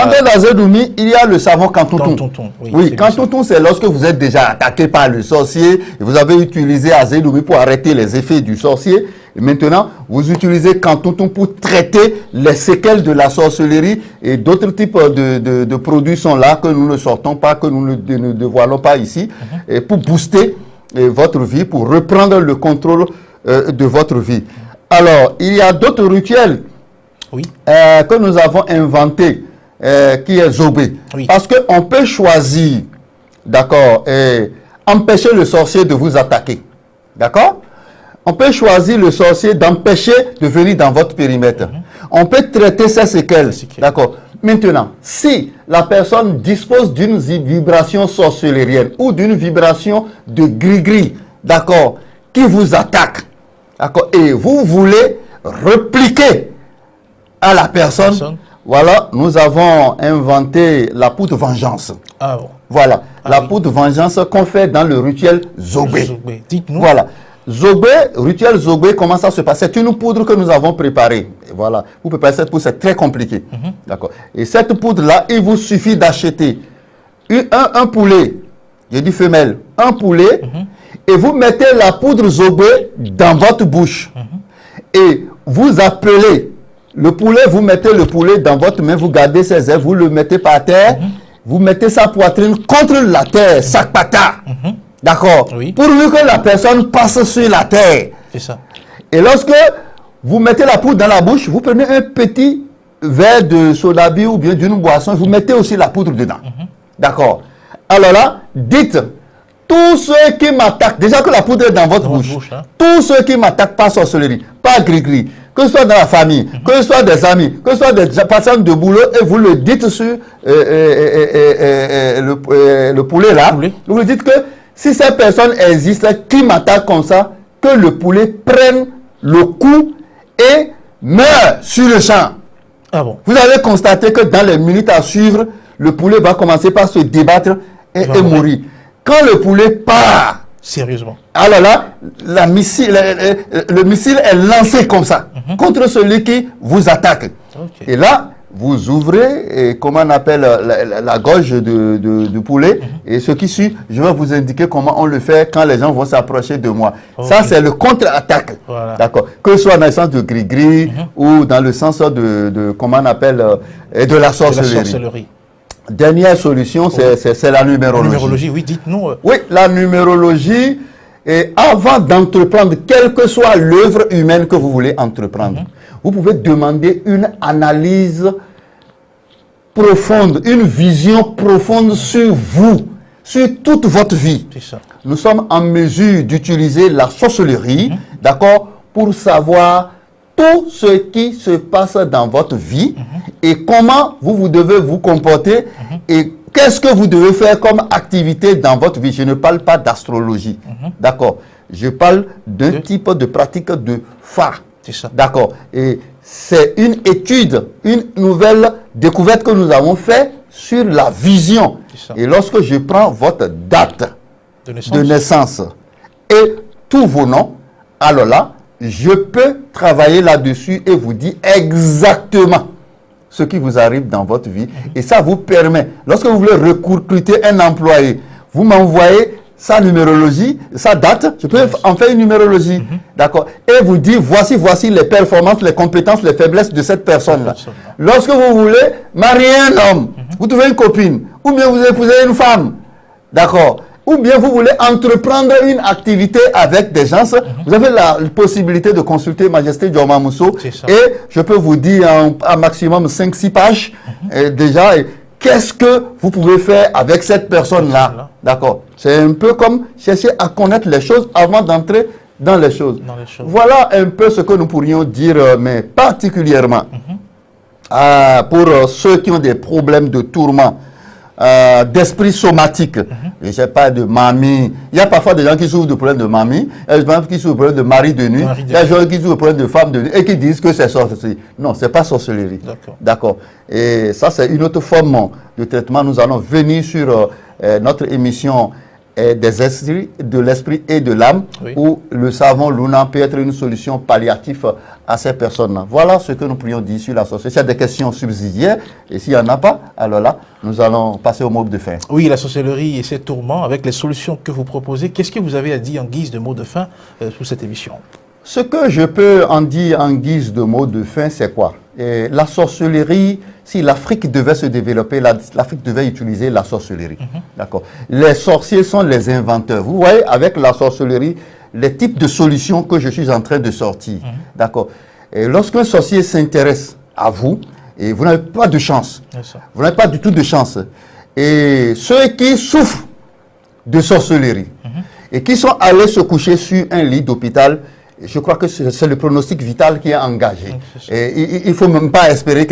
En dehors d'Azédoumi, il y a le savon Kantouton. Oui, Kantouton, c'est lorsque vous êtes déjà attaqué par le sorcier et vous avez utilisé Azédoumi pour arrêter les effets du sorcier. Et maintenant, vous utilisez Kantouton pour traiter les séquelles de la sorcellerie et d'autres types de produits sont là que nous ne sortons pas, que nous ne dévoilons pas ici, et pour booster votre vie, pour reprendre le contrôle de votre vie. Alors, il y a d'autres rituels que nous avons inventés, qui est Zobé. Parce qu'on peut choisir, d'accord, empêcher le sorcier de vous attaquer. D'accord? On peut choisir le sorcier d'empêcher de venir dans votre périmètre. On peut traiter ces séquelles. D'accord. Maintenant, si la personne dispose d'une vibration sorcellérienne ou d'une vibration de gris-gris, d'accord, qui vous attaque, d'accord, et vous voulez répliquer à la personne, voilà, nous avons inventé la poudre vengeance. Ah bon. Voilà, la poudre vengeance qu'on fait dans le rituel Zobé. Dites-nous. Voilà. Zobé, rituel Zobé, comment ça se passe? C'est une poudre que nous avons préparée. Et voilà, vous préparez cette poudre, c'est très compliqué. D'accord. Et cette poudre-là, il vous suffit d'acheter un poulet, j'ai dit femelle, un poulet, et vous mettez la poudre Zobé dans votre bouche. Et vous appelez le poulet, vous mettez le poulet dans votre main, vous gardez ses ailes, vous le mettez par terre, vous mettez sa poitrine contre la terre, Sakpata. D'accord. Pourvu que la personne passe sur la terre. C'est ça. Et lorsque vous mettez la poudre dans la bouche, vous prenez un petit verre de soda ou bien d'une boisson, vous mettez aussi la poudre dedans. D'accord. Alors là, dites, tous ceux qui m'attaquent, déjà que la poudre est dans votre bouche, tous ceux qui m'attaquent par sorcellerie, par gris-gris, que ce soit dans la famille, que ce soit des amis, que ce soit des personnes de boulot, et vous le dites sur le poulet là, vous le dites que si ces personnes existent qui m'attaquent comme ça, que le poulet prenne le coup et meurt sur le champ. Ah bon. Vous allez constater que dans les minutes à suivre, le poulet va commencer par se débattre et mourir. Quand le poulet part, sérieusement, alors là, le missile est lancé comme ça contre celui qui vous attaque. Et là, vous ouvrez, et comment on appelle la gorge du poulet, et ce qui suit, je vais vous indiquer comment on le fait quand les gens vont s'approcher de moi. Ça, c'est le contre-attaque. Voilà. D'accord. Que ce soit dans le sens de gris-gris ou dans le sens de comment on appelle, de la sorcellerie. Dernière solution, c'est la numérologie. La numérologie, oui, dites-nous. Oui, la numérologie, et avant d'entreprendre, quelle que soit l'œuvre humaine que vous voulez entreprendre, vous pouvez demander une analyse profonde, une vision profonde sur vous, sur toute votre vie. Ça. Nous sommes en mesure d'utiliser la sorcellerie, d'accord, pour savoir tout ce qui se passe dans votre vie et comment vous devez vous comporter et qu'est-ce que vous devez faire comme activité dans votre vie. Je ne parle pas d'astrologie, d'accord. Je parle d'un type de pratique de foi. D'accord. Et c'est une étude, une nouvelle découverte que nous avons faite sur la vision. Et lorsque je prends votre date de naissance et tous vos noms, alors là, je peux travailler là-dessus et vous dire exactement ce qui vous arrive dans votre vie. Et ça vous permet, lorsque vous voulez recruter un employé, vous m'envoyez sa numérologie, sa date, je peux en faire une numérologie, d'accord, et vous dire voici les performances, les compétences, les faiblesses de cette personne-là. Lorsque vous voulez marier un homme, vous trouvez une copine, ou bien vous épousez une femme, d'accord, ou bien vous voulez entreprendre une activité avec des gens, vous avez la possibilité de consulter Majesté Dioma Mousso, et je peux vous dire en maximum 5-6 pages, déjà, qu'est-ce que vous pouvez faire avec cette personne-là? D'accord. C'est un peu comme chercher à connaître les choses avant d'entrer dans les choses. Voilà un peu ce que nous pourrions dire, mais particulièrement pour ceux qui ont des problèmes de tourment, d'esprit somatique. Je ne sais pas, de mamie. Il y a parfois des gens qui souffrent de problèmes de mamie, il y a des gens qui souffrent de problèmes de mari de nuit, il y a des gens qui souffrent de problèmes de femme de nuit et qui disent que c'est sorcellerie. Non, ce n'est pas sorcellerie. D'accord. Et ça, c'est une autre forme de traitement. Nous allons venir sur notre émission des esprits, de l'esprit et de l'âme, Oui. où le savon Luna peut être une solution palliative à ces personnes-là. Voilà ce que nous pourrions dire sur la sorcellerie. S'il y a des questions subsidiaires, et s'il n'y en a pas, alors là, nous allons passer au mot de fin. Oui, la sorcellerie et ses tourments, avec les solutions que vous proposez, qu'est-ce que vous avez à dire en guise de mot de fin sur cette émission? Ce que je peux en dire en guise de mot de fin, c'est quoi? La sorcellerie, si l'Afrique devait se développer, l'Afrique devait utiliser la sorcellerie. D'accord. Les sorciers sont les inventeurs. Vous voyez, avec la sorcellerie, les types de solutions que je suis en train de sortir. D'accord. Et lorsqu'un sorcier s'intéresse à vous, et vous n'avez pas de chance. Vous n'avez pas du tout de chance. Et ceux qui souffrent de sorcellerie et qui sont allés se coucher sur un lit d'hôpital, je crois que c'est le pronostic vital qui est engagé. Et il ne faut même pas espérer que